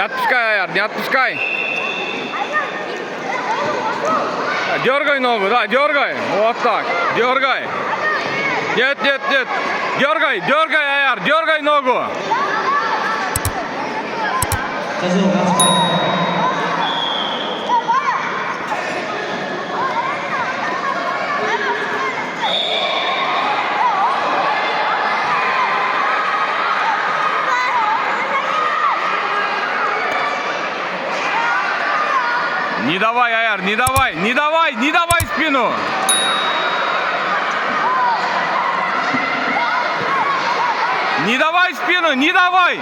отпускай, Аяр, не отпускай. Дергай ногу, да, дергай. Вот так, дергай. Нет, нет, нет. Дергай, дергай, Аяр, дергай ногу. Не давай, Аяр, не давай, не давай, не давай спину. Не давай спину, не давай.